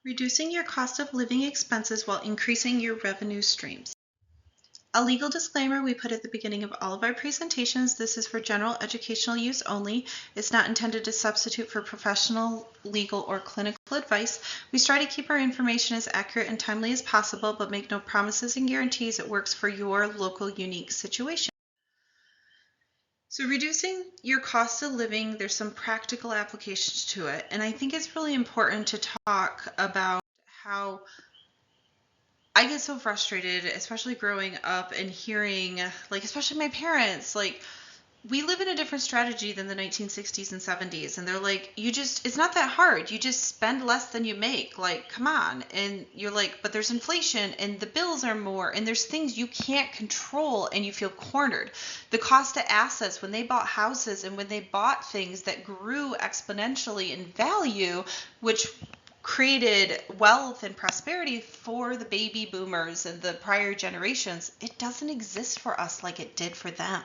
Reducing your cost of living expenses while increasing your revenue streams. A legal disclaimer we put at the beginning of all of our presentations. This is for general educational use only. It's not intended to substitute for professional, legal, or clinical advice. We try to keep our information as accurate and timely as possible, but make no promises and guarantees it works for your local unique situation. So reducing your cost of living, there's some practical applications to it. And I think it's really important to talk about how I get so frustrated, especially growing up and hearing, especially my parents, we live in a different strategy than the 1960s and 70s. And they're like, it's not that hard. You just spend less than you make. Come on. And you're like, but there's inflation and the bills are more and there's things you can't control and you feel cornered. The cost of assets when they bought houses and when they bought things that grew exponentially in value, which created wealth and prosperity for the baby boomers and the prior generations, it doesn't exist for us like it did for them.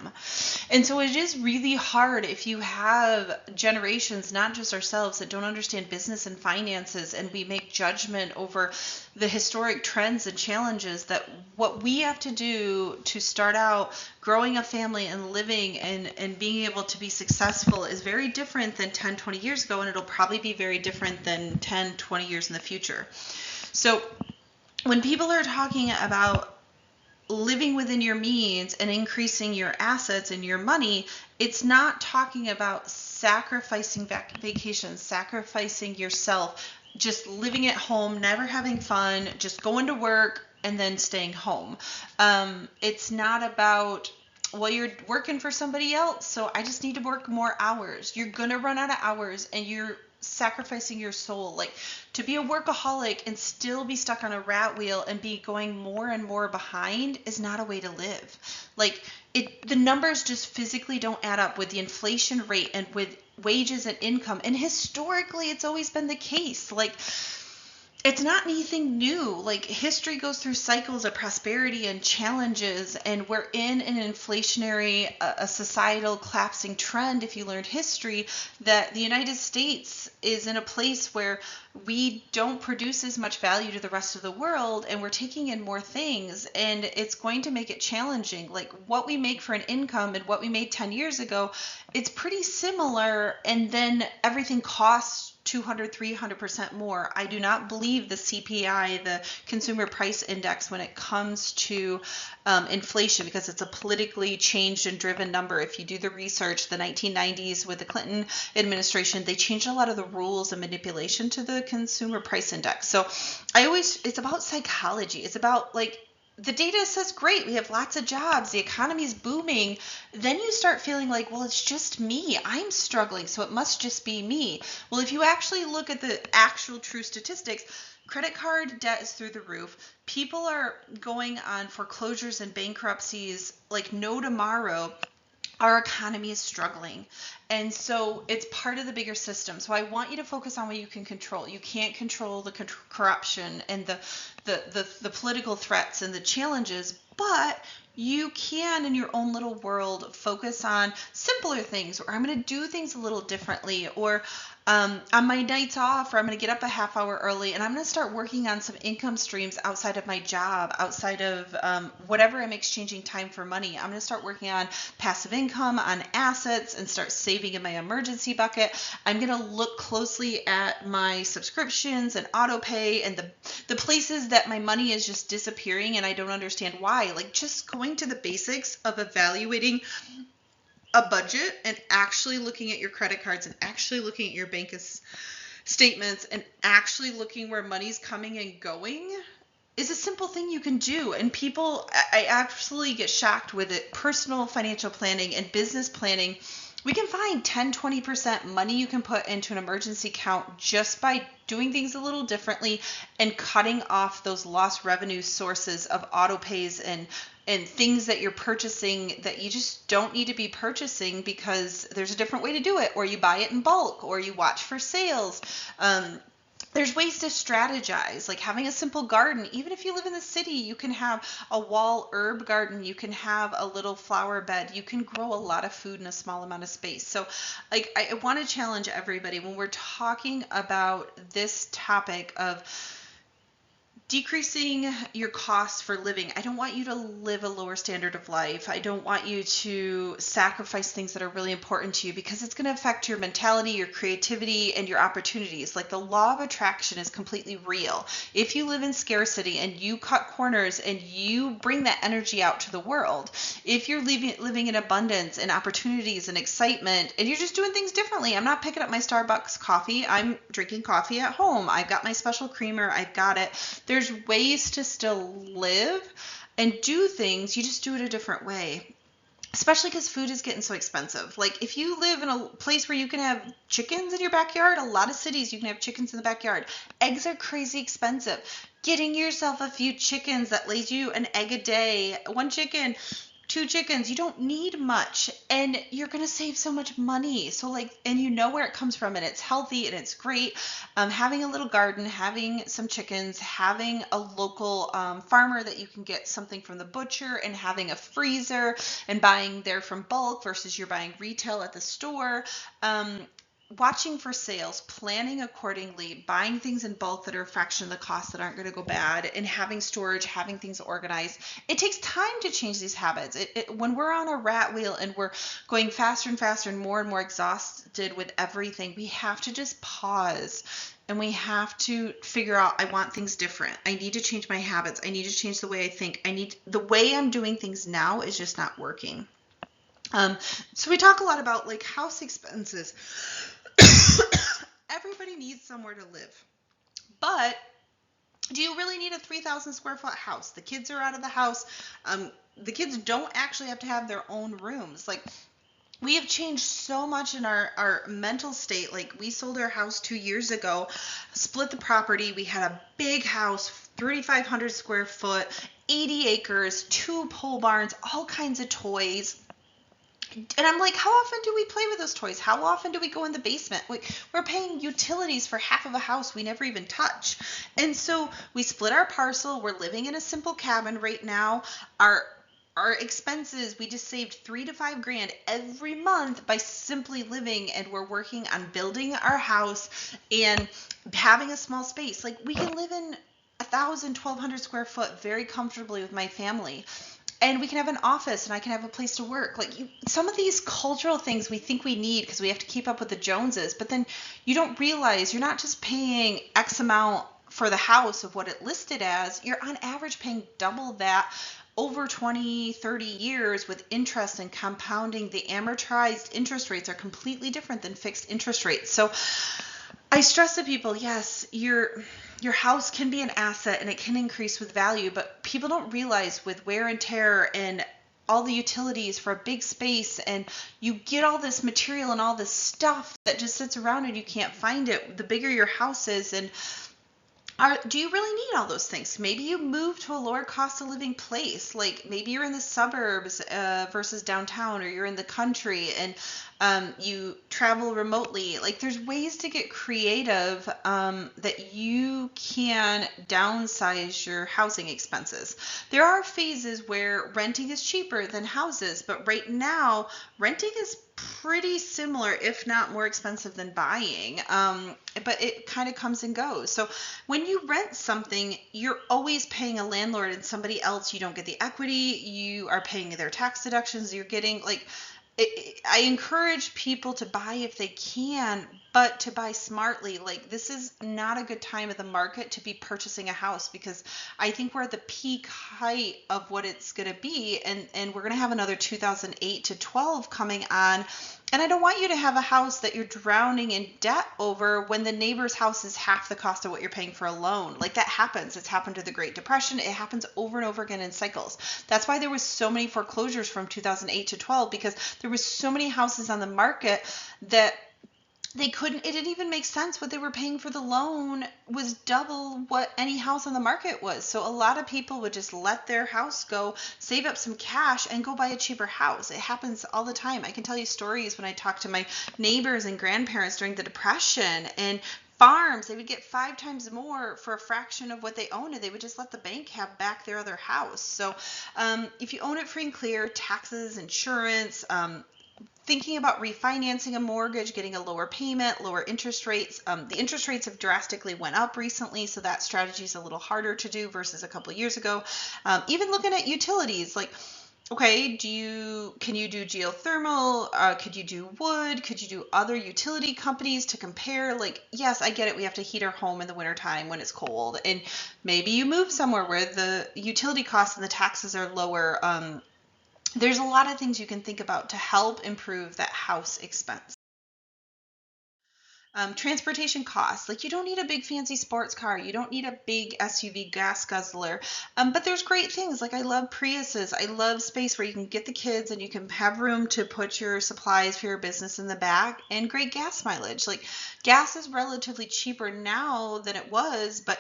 And so it is really hard if you have generations, not just ourselves, that don't understand business and finances, and we make judgment over the historic trends and challenges, that what we have to do to start out growing a family and living and being able to be successful is very different than 10, 20 years ago, and it'll probably be very different than 10, 20 years in the future. So when people are talking about living within your means and increasing your assets and your money, it's not talking about sacrificing vacations, sacrificing yourself, just living at home, never having fun, just going to work and then staying home. It's not about, well, you're working for somebody else, so I just need to work more hours. You're going to run out of hours and you're sacrificing your soul. To be a workaholic and still be stuck on a rat wheel and be going more and more behind is not a way to live. The numbers just physically don't add up with the inflation rate and with wages and income. And historically, it's always been the case. It's not anything new. History goes through cycles of prosperity and challenges, and we're in an inflationary, a societal collapsing trend. If you learned history, that the United States is in a place where we don't produce as much value to the rest of the world, and we're taking in more things, and it's going to make it challenging. What we make for an income and what we made 10 years ago, it's pretty similar, and then everything costs 200, 300% more. I do not believe the CPI, the Consumer Price Index, when it comes to inflation, because it's a politically changed and driven number. If you do the research, the 1990s with the Clinton administration, they changed a lot of the rules and manipulation to the Consumer Price Index. So it's about psychology. It's about the data says great, we have lots of jobs, the economy is booming. Then you start feeling well, it's just me. I'm struggling, so it must just be me. Well, if you actually look at the actual true statistics, credit card debt is through the roof. People are going on foreclosures and bankruptcies like no tomorrow. Our economy is struggling. And so it's part of the bigger system. So I want you to focus on what you can control. You can't control the corruption and the political threats and the challenges, but you can, in your own little world, focus on simpler things, or I'm going to do things a little differently, or on my nights off, or I'm going to get up a half hour early and I'm going to start working on some income streams outside of my job, outside of whatever I'm exchanging time for money. I'm going to start working on passive income, on assets, and start saving in my emergency bucket. I'm going to look closely at my subscriptions and auto pay and the places that my money is just disappearing and I don't understand why. Just going to the basics of evaluating a budget and actually looking at your credit cards and actually looking at your bank statements and actually looking where money's coming and going is a simple thing you can do. And I absolutely get shocked with it. Personal financial planning and business planning, we can find 10, 20% money you can put into an emergency account just by doing things a little differently and cutting off those lost revenue sources of auto pays and things that you're purchasing that you just don't need to be purchasing because there's a different way to do it, or you buy it in bulk, or you watch for sales. There's ways to strategize, like having a simple garden. Even if you live in the city, you can have a wall herb garden. You can have a little flower bed. You can grow a lot of food in a small amount of space. So, like, I want to challenge everybody when we're talking about this topic of decreasing your costs for living. I don't want you to live a lower standard of life. I don't want you to sacrifice things that are really important to you, because it's going to affect your mentality, your creativity, and your opportunities. Like, the law of attraction is completely real. If you live in scarcity and you cut corners and you bring that energy out to the world, if you're living in abundance and opportunities and excitement, and you're just doing things differently. I'm not picking up my Starbucks coffee. I'm drinking coffee at home. I've got my special creamer. I've got it. There's ways to still live and do things. You just do it a different way. Especially because food is getting so expensive. Like, if you live in a place where you can have chickens in your backyard, a lot of cities you can have chickens in the backyard. Eggs are crazy expensive. Getting yourself a few chickens that lays you an egg a day, one chicken, 2 chickens, you don't need much, and you're going to save so much money. So, like, and you know where it comes from, and it's healthy and it's great. Having a little garden, having some chickens, having a local farmer that you can get something from the butcher, and having a freezer and buying there from bulk versus you're buying retail at the store. Watching for sales, planning accordingly, buying things in bulk that are a fraction of the cost that aren't going to go bad, and having storage, having things organized. It takes time to change these habits. When we're on a rat wheel and we're going faster and faster and more exhausted with everything, we have to just pause and we have to figure out, I want things different. I need to change my habits. I need to change the way I think. The way I'm doing things now is just not working. So we talk a lot about, like, house expenses. Everybody needs somewhere to live. But do you really need a 3,000 square foot house? The kids are out of the house. The kids don't actually have to have their own rooms. Like, we have changed so much in our mental state. Like, we sold our house 2 years ago, split the property. We had a big house, 3,500 square foot, 80 acres, 2 pole barns, all kinds of toys. And I'm like, how often do we play with those toys? How often do we go in the basement? We're paying utilities for half of a house we never even touch. And so we split our parcel. We're living in a simple cabin right now. Our expenses, we just saved $3,000 to $5,000 every month by simply living, and we're working on building our house and having a small space. Like, we can live in 1,000, 1,200 square foot very comfortably with my family. And we can have an office, and I can have a place to work. Like, some of these cultural things we think we need because we have to keep up with the Joneses, but then you don't realize you're not just paying X amount for the house of what it listed as. You're on average paying double that over 20, 30 years with interest and compounding. The amortized interest rates are completely different than fixed interest rates. So I stress to people, yes, your house can be an asset and it can increase with value, but people don't realize with wear and tear and all the utilities for a big space, and you get all this material and all this stuff that just sits around and you can't find it, the bigger your house is. And do you really need all those things? Maybe you move to a lower cost of living place. Like, maybe you're in the suburbs versus downtown, or you're in the country and you travel remotely. Like, there's ways to get creative that you can downsize your housing expenses. There are phases where renting is cheaper than houses, but right now renting is pretty similar, if not more expensive than buying. But it kind of comes and goes. So when you rent something, you're always paying a landlord and somebody else. You don't get the equity. You are paying their tax deductions. You're getting, like, I encourage people to buy if they can, but to buy smartly. Like, this is not a good time of the market to be purchasing a house, because I think we're at the peak height of what it's going to be, and we're going to have another 2008 to 12 coming on. And I don't want you to have a house that you're drowning in debt over when the neighbor's house is half the cost of what you're paying for a loan. Like, that happens. It's happened to the Great Depression. It happens over and over again in cycles. That's why there was so many foreclosures from 2008 to 12, because there was so many houses on the market that it didn't even make sense. What they were paying for the loan was double what any house on the market was. So a lot of people would just let their house go, save up some cash, and go buy a cheaper house. It happens all the time. I can tell you stories when I talk to my neighbors and grandparents during the Depression, and farms, they would get 5 times more for a fraction of what they own, and they would just let the bank have back their other house. So if you own it free and clear, taxes, insurance, thinking about refinancing a mortgage, getting a lower payment, lower interest rates. The interest rates have drastically went up recently, so that strategy is a little harder to do versus a couple years ago. Even looking at utilities, like, okay, can you do geothermal? Could you do wood? Could you do other utility companies to compare? Like, yes, I get it. We have to heat our home in the wintertime when it's cold. And maybe you move somewhere where the utility costs and the taxes are lower. There's a lot of things you can think about to help improve that house expense. Transportation costs, like you don't need a big fancy sports car, you don't need a big SUV gas guzzler, but there's great things. Like I love Priuses, I love space where you can get the kids and you can have room to put your supplies for your business in the back, and great gas mileage. Like gas is relatively cheaper now than it was, but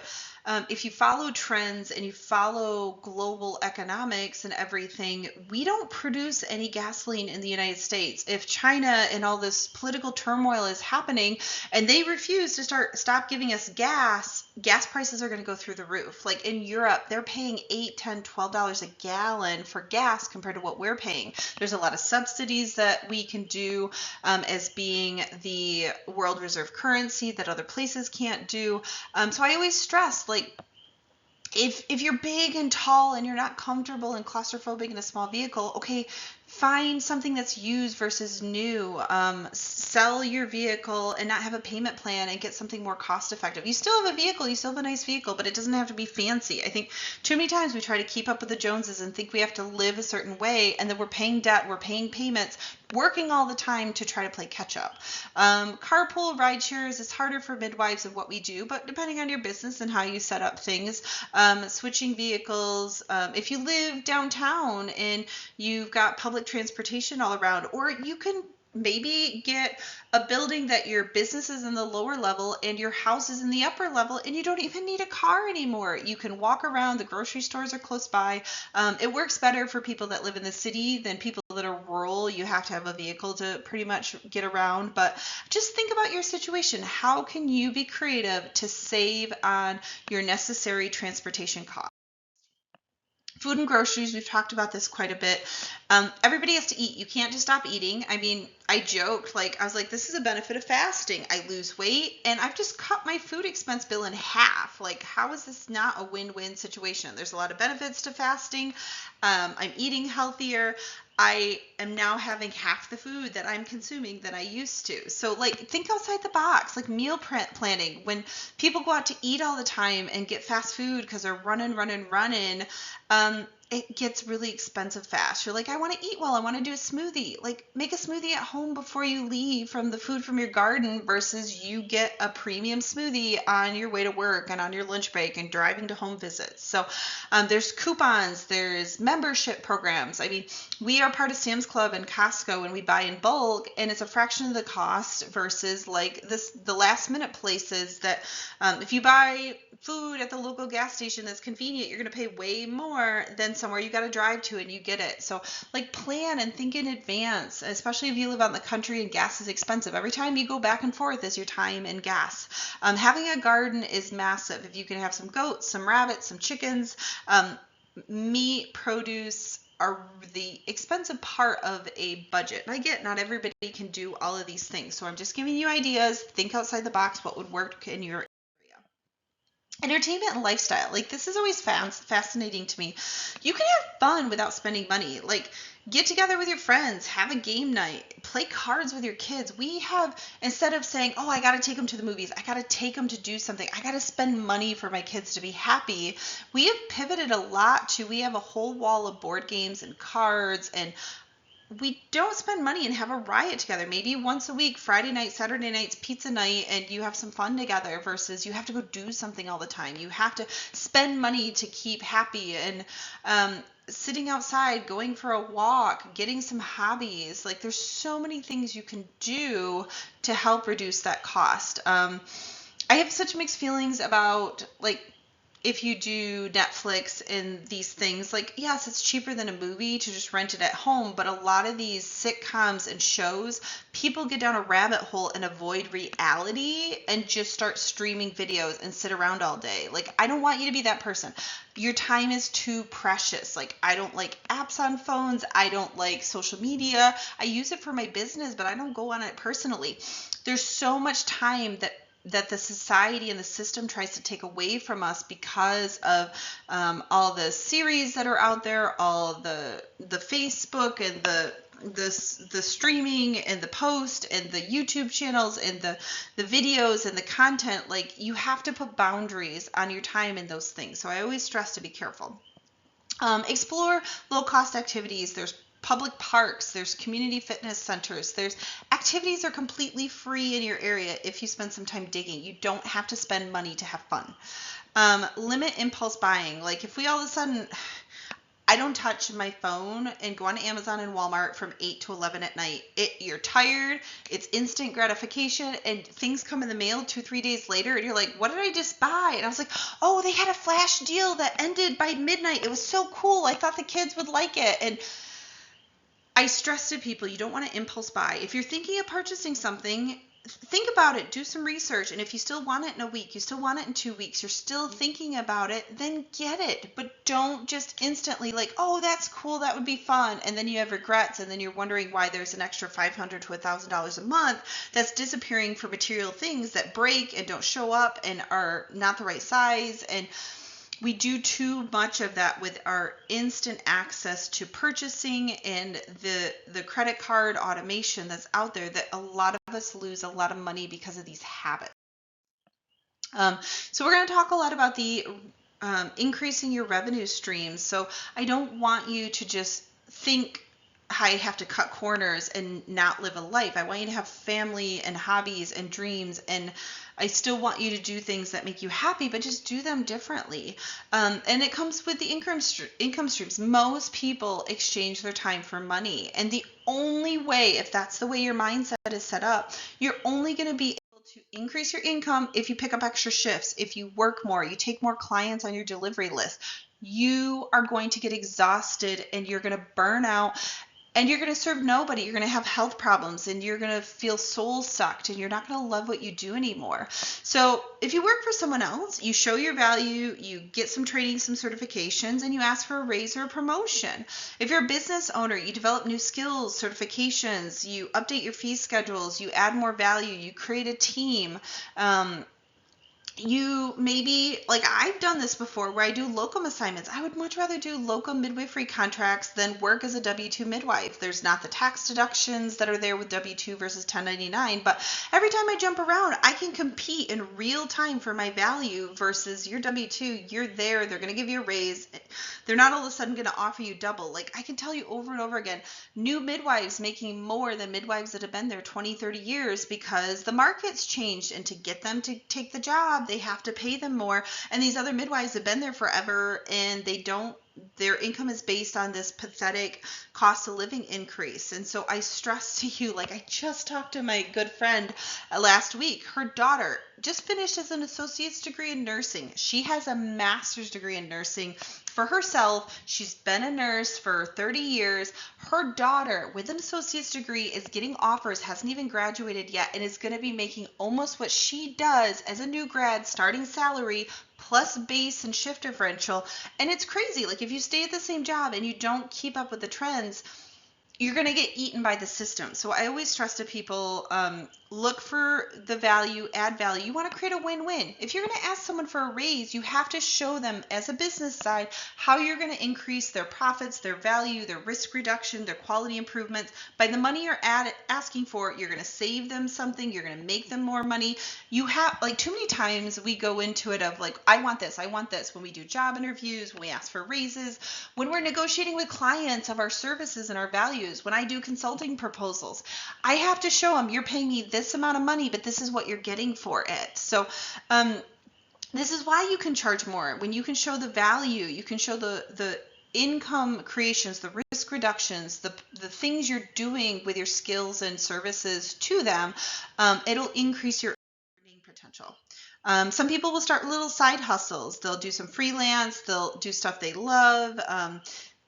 if you follow trends and you follow global economics and everything, we don't produce any gasoline in the United States. If China and all this political turmoil is happening and they refuse to stop giving us gas prices are going to go through the roof. Like in Europe, they're paying $8, $10, $12 a gallon for gas compared to what we're paying. There's a lot of subsidies that we can do as being the world reserve currency that other places can't do. So I always stress, like, if you're big and tall and you're not comfortable and claustrophobic in a small vehicle, okay, find something that's used versus new. Sell your vehicle and not have a payment plan and get something more cost effective. You still have a vehicle, you still have a nice vehicle, but it doesn't have to be fancy. I think too many times we try to keep up with the Joneses and think we have to live a certain way, and then we're paying debt, we're paying payments, working all the time to try to play catch up. Carpool, ride shares is harder for midwives of what we do, but depending on your business and how you set up things, switching vehicles. If you live downtown and you've got public transportation all around, or you can maybe get a building that your business is in the lower level and your house is in the upper level, and you don't even need a car anymore. You can walk around, the grocery stores are close by. It works better for people that live in the city than people that are rural. You have to have a vehicle to pretty much get around, but just think about your situation. How can you be creative to save on your necessary transportation costs? Food and groceries, we've talked about this quite a bit. Everybody has to eat. You can't just stop eating. I mean, I joked, I was like, this is a benefit of fasting. I lose weight and I've just cut my food expense bill in half. Like, how is this not a win-win situation? There's a lot of benefits to fasting. I'm eating healthier. I am now having half the food that I'm consuming than I used to. So think outside the box, like meal planning. When people go out to eat all the time and get fast food because they're running, it gets really expensive fast. You're like, I want to eat well. I want to do a smoothie. Like, make a smoothie at home before you leave from the food from your garden versus you get a premium smoothie on your way to work and on your lunch break and driving to home visits. So there's coupons, there's membership programs. I mean, we are part of Sam's Club and Costco and we buy in bulk, and it's a fraction of the cost versus the last minute places that if you buy food at the local gas station that's convenient, you're going to pay way more than somewhere you got to drive to and you get it. So plan and think in advance, especially if you live out in the country and gas is expensive. Every time you go back and forth is your time and gas. Having a garden is massive. If you can have some goats, some rabbits, some chickens, meat, produce are the expensive part of a budget. And I get not everybody can do all of these things. So I'm just giving you ideas. Think outside the box, what would work in your entertainment and lifestyle. This is always fascinating to me. You can have fun without spending money. Get together with your friends, have a game night, play cards with your kids. We have, instead of saying, oh, I got to take them to the movies, I got to take them to do something, I got to spend money for my kids to be happy, we have pivoted a lot to, we have a whole wall of board games and cards, and we don't spend money and have a riot together. Maybe once a week, Friday night, Saturday night's pizza night, and you have some fun together versus you have to go do something all the time. You have to spend money to keep happy, and sitting outside, going for a walk, getting some hobbies. There's so many things you can do to help reduce that cost. I have such mixed feelings about if you do Netflix and these things, like, yes, it's cheaper than a movie to just rent it at home, but a lot of these sitcoms and shows, people get down a rabbit hole and avoid reality and just start streaming videos and sit around all day. Like, I don't want you to be that person. Your time is too precious. Like, I don't like apps on phones. I don't like social media. I use it for my business, but I don't go on it personally. There's so much time that the society and the system tries to take away from us because of all the series that are out there, all the Facebook and the streaming and the post and the YouTube channels and the videos and the content. Like, you have to put boundaries on your time in those things. So I always stress to be careful. Explore low-cost activities. There's public parks, there's community fitness centers, there's activities that are completely free in your area if you spend some time digging. You don't have to spend money to have fun. Limit impulse buying. Like, if we all of a sudden, I don't touch my phone and go on Amazon and Walmart from 8 to 11 at night. You're tired, it's instant gratification, and things come in the mail 2-3 days later, and you're like, what did I just buy? And I was like, oh, they had a flash deal that ended by midnight. It was so cool. I thought the kids would like it. And I stress to people, you don't want to impulse buy. If you're thinking of purchasing something, think about it, do some research, and if you still want it in a week, you still want it in 2 weeks, you're still thinking about it, then get it. But don't just instantly like, oh, that's cool, that would be fun, and then you have regrets, and then you're wondering why there's an extra $500 to $1,000 a month that's disappearing for material things that break and don't show up and are not the right size. And we do too much of that with our instant access to purchasing and the credit card automation that's out there, that a lot of us lose a lot of money because of these habits. So we're going to talk a lot about the increasing your revenue streams. So I don't want you to just think I have to cut corners and not live a life. I want you to have family and hobbies and dreams, and I still want you to do things that make you happy, but just do them differently. And it comes with the income streams. Most people exchange their time for money, and the only way, if that's the way your mindset is set up, you're only going to be able to increase your income if you pick up extra shifts, if you work more, you take more clients on your delivery list. You are going to get exhausted and you're going to burn out. And you're going to serve nobody. You're going to have health problems and you're going to feel soul sucked and you're not going to love what you do anymore. So if you work for someone else, you show your value, you get some training, some certifications, and you ask for a raise or a promotion. If you're a business owner, you develop new skills, certifications, you update your fee schedules, you add more value, you create a team. You maybe, like I've done this before where I do locum assignments. I would much rather do locum midwifery contracts than work as a W-2 midwife. There's not the tax deductions that are there with W-2 versus 1099, but every time I jump around, I can compete in real time for my value versus your W-2. You're there, they're going to give you a raise. They're not all of a sudden going to offer you double. Like, I can tell you over and over again, new midwives making more than midwives that have been there 20, 30 years because the market's changed, and to get them to take the job, they have to pay them more. And these other midwives have been there forever, and their income is based on this pathetic cost of living increase. And so I stress to you, like, I just talked to my good friend last week. Her daughter just finished as an associate's degree in nursing. She has a master's degree in nursing for herself. She's been a nurse for 30 years. Her daughter with an associate's degree is getting offers, hasn't even graduated yet, and is going to be making almost what she does as a new grad, starting salary plus base and shift differential. And it's crazy. Like, if you stay at the same job and you don't keep up with the trends, you're going to get eaten by the system. So I always stress to people, look for the value, add value. You want to create a win-win. If you're going to ask someone for a raise, you have to show them as a business side how you're going to increase their profits, their value, their risk reduction, their quality improvements. By the money you're asking for, you're going to save them something. You're going to make them more money. You have, like, too many times we go into it of like, I want this when we do job interviews, when we ask for raises, when we're negotiating with clients of our services and our values, when I do consulting proposals. I have to show them, you're paying me this amount of money, but this is what you're getting for it. So this is why you can charge more. When you can show the value, you can show the income creations, the risk reductions, the things you're doing with your skills and services to them, it'll increase your earning potential. Some people will start little side hustles. They'll do some freelance. They'll do stuff they love.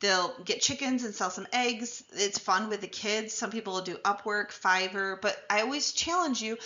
They'll get chickens and sell some eggs. It's fun with the kids. Some people will do Upwork, Fiverr. But I always challenge you,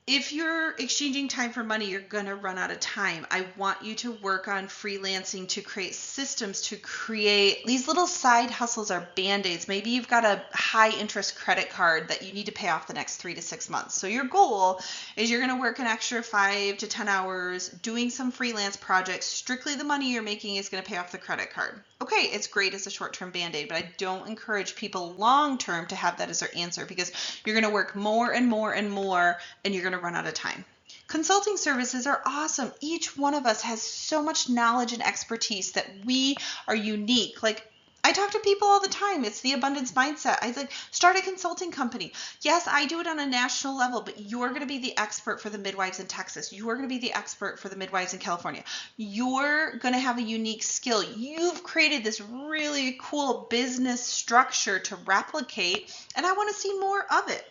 if you're exchanging time for money, you're going to run out of time. I want you to work on freelancing to create systems, to create these little side hustles are band-aids. Maybe you've got a high interest credit card that you need to pay off the next 3 to 6 months. So your goal is you're going to work an extra 5 to 10 hours doing some freelance projects. Strictly the money you're making is going to pay off the credit card. Okay, it's great as a short-term band-aid, but I don't encourage people long-term to have that as their answer, because you're going to work more and more and more, and you're going to run out of time. Consulting services are awesome. Each one of us has so much knowledge and expertise that we are unique. Like, I talk to people all the time. It's the abundance mindset. I like, start a consulting company. Yes, I do it on a national level, but you're going to be the expert for the midwives in Texas. You're going to be the expert for the midwives in California. You're going to have a unique skill. You've created this really cool business structure to replicate, and I want to see more of it.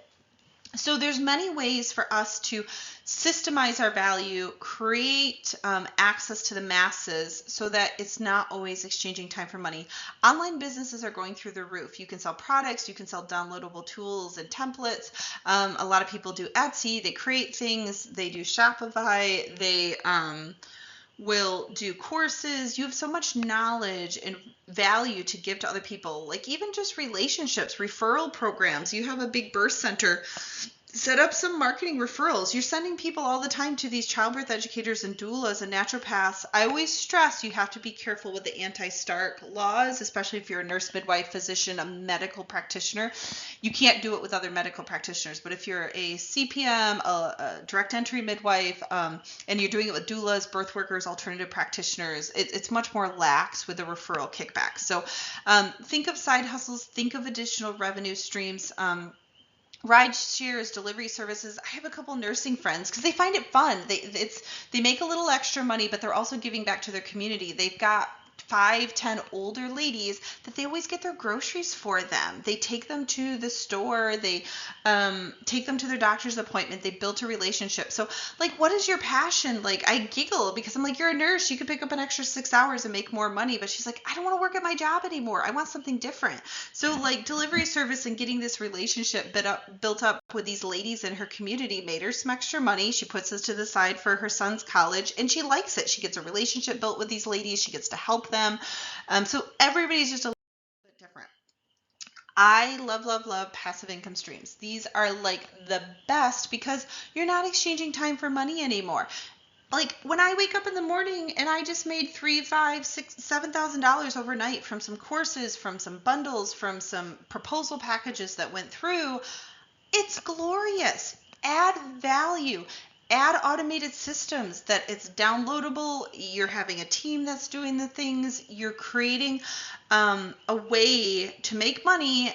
So there's many ways for us to systemize our value, create access to the masses so that it's not always exchanging time for money. Online businesses are going through the roof. You can sell products, you can sell downloadable tools and templates. A lot of people do Etsy, they create things, they do Shopify, they will do courses. You have so much knowledge and value to give to other people, like even just relationships, referral programs. You have a big birth center, set up some marketing referrals. You're sending people all the time to these childbirth educators and doulas and naturopaths. I always stress you have to be careful with the anti-stark laws, especially if you're a nurse, midwife, physician, a medical practitioner. You can't do it with other medical practitioners, but if you're a CPM, a direct entry midwife, and you're doing it with doulas, birth workers, alternative practitioners, it's much more lax with the referral kickback. So think of side hustles, think of additional revenue streams. Ride shares, delivery services. I have a couple nursing friends because they find it fun. They make a little extra money, but they're also giving back to their community. They've got 5-10 older ladies that they always get their groceries for them. They take them to the store. They take them to their doctor's appointment. They built a relationship. So, like, what is your passion? Like, I giggle because I'm like, you're a nurse. You could pick up an extra 6 hours and make more money. But she's like, I don't want to work at my job anymore. I want something different. So, like, delivery service and getting this relationship built up with these ladies in her community made her some extra money. She puts this to the side for her son's college, and she likes it. She gets a relationship built with these ladies. She gets to help them. So everybody's just a little bit different. I love passive income streams. These are like the best because you're not exchanging time for money anymore. Like when I wake up in the morning and I just made $3,000, $6,000, $7,000 overnight from some courses, from some bundles, from some proposal packages that went through, it's glorious. Add value. Add automated systems that it's downloadable. You're having a team that's doing the things. You're creating a way to make money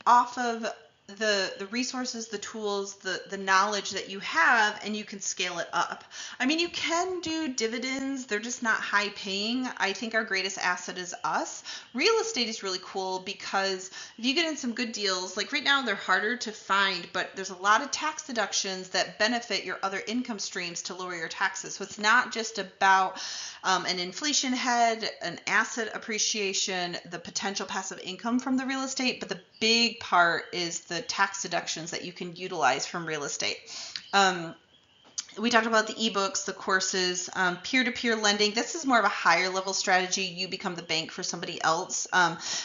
off of the resources, the tools, the knowledge that you have, and you can scale it up. I mean, you can do dividends. They're just not high paying. I think our greatest asset is us. Real estate is really cool because if you get in some good deals, like right now they're harder to find, but there's a lot of tax deductions that benefit your other income streams to lower your taxes. So it's not just about an inflation head, an asset appreciation, the potential passive income from the real estate, but the big part is the tax deductions that you can utilize from real estate. We talked about the ebooks, the courses, peer-to-peer lending. This is more of a higher level strategy. You become the bank for somebody else.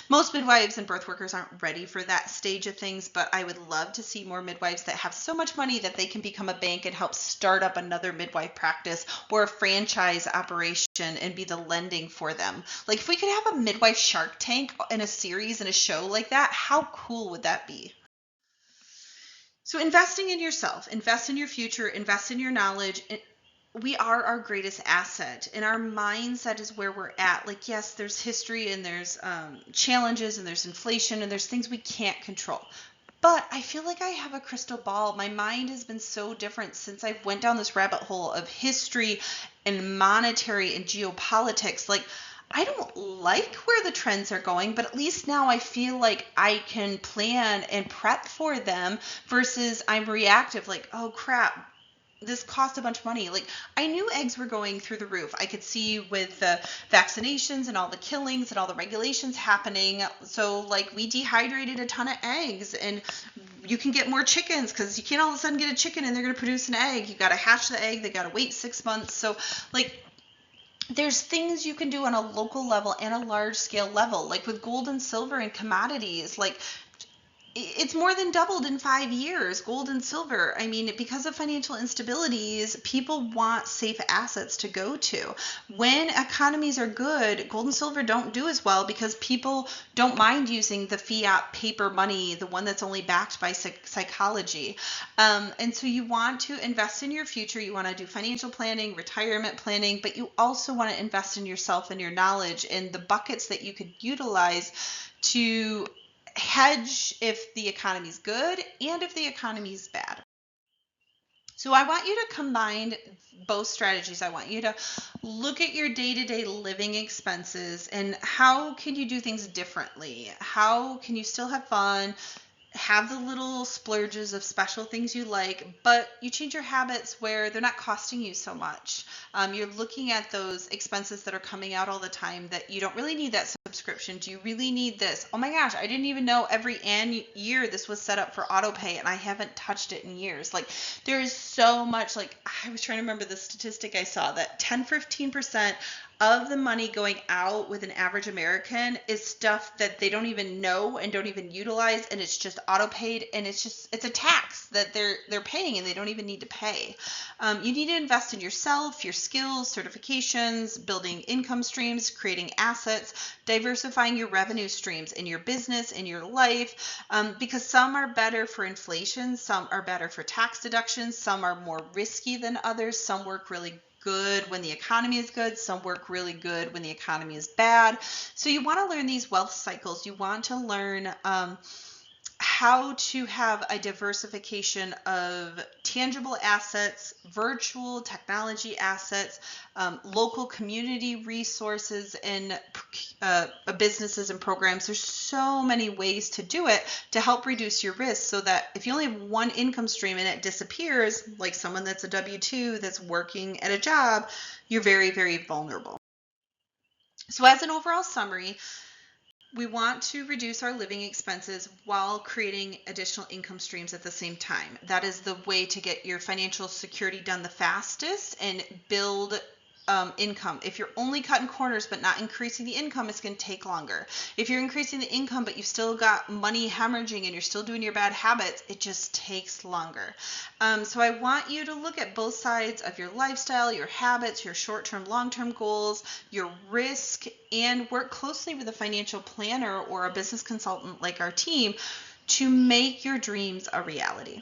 Most midwives and birth workers aren't ready for that stage of things, but I would love to see more midwives that have so much money that they can become a bank and help start up another midwife practice or a franchise operation and be the lending for them. Like if we could have a midwife Shark Tank in a series and a show like that, how cool would that be? So investing in yourself, invest in your future, invest in your knowledge. We are our greatest asset, and our mindset is where we're at. Like, yes, there's history and there's challenges and there's inflation and there's things we can't control. But I feel like I have a crystal ball. My mind has been so different since I went down this rabbit hole of history and monetary and geopolitics. Like, I don't like where the trends are going, but at least now I feel like I can plan and prep for them versus I'm reactive, like, oh crap, this cost a bunch of money. Like, I knew eggs were going through the roof. I could see with the vaccinations and all the killings and all the regulations happening. So like, we dehydrated a ton of eggs, and you can get more chickens because you can't all of a sudden get a chicken and they're going to produce an egg. You got to hatch the egg. They got to wait 6 months. So like, there's things you can do on a local level and a large scale level, like with gold and silver and commodities. Like, it's more than doubled in 5 years, gold and silver. I mean, because of financial instabilities, people want safe assets to go to. When economies are good, gold and silver don't do as well because people don't mind using the fiat paper money, the one that's only backed by psychology. And so you want to invest in your future. You want to do financial planning, retirement planning, but you also want to invest in yourself and your knowledge and the buckets that you could utilize to hedge if the economy's good and if the economy's bad. So I want you to combine both strategies. I want you to look at your day-to-day living expenses and how can you do things differently? How can you still have fun, have the little splurges of special things you like, but you change your habits where they're not costing you so much. You're looking at those expenses that are coming out all the time that you don't really need that subscription. Do you really need this? Oh my gosh, I didn't even know every year this was set up for auto pay and I haven't touched it in years. Like, there is so much. Like, I was trying to remember the statistic I saw that 10-15% of the money going out with an average American is stuff that they don't even know and don't even utilize, and it's just auto paid, and it's a tax that they're paying and they don't even need to pay. You need to invest in yourself, your skills, certifications, building income streams, creating assets, diversifying your revenue streams in your business, in your life, because some are better for inflation, some are better for tax deductions, some are more risky than others, some work really good when the economy is good, some work really good when the economy is bad. So you want to learn these wealth cycles. You want to learn how to have a diversification of tangible assets, virtual technology assets, local community resources, and businesses and programs. There's so many ways to do it to help reduce your risk so that if you only have one income stream and it disappears, like someone that's a W-2 that's working at a job, you're very, very vulnerable. So as an overall summary, we want to reduce our living expenses while creating additional income streams at the same time. That is the way to get your financial security done the fastest and build income. If you're only cutting corners but not increasing the income, it's going to take longer. If you're increasing the income but you've still got money hemorrhaging and you're still doing your bad habits, it just takes longer. So I want you to look at both sides of your lifestyle, your habits, your short-term, long-term goals, your risk, and work closely with a financial planner or a business consultant like our team to make your dreams a reality.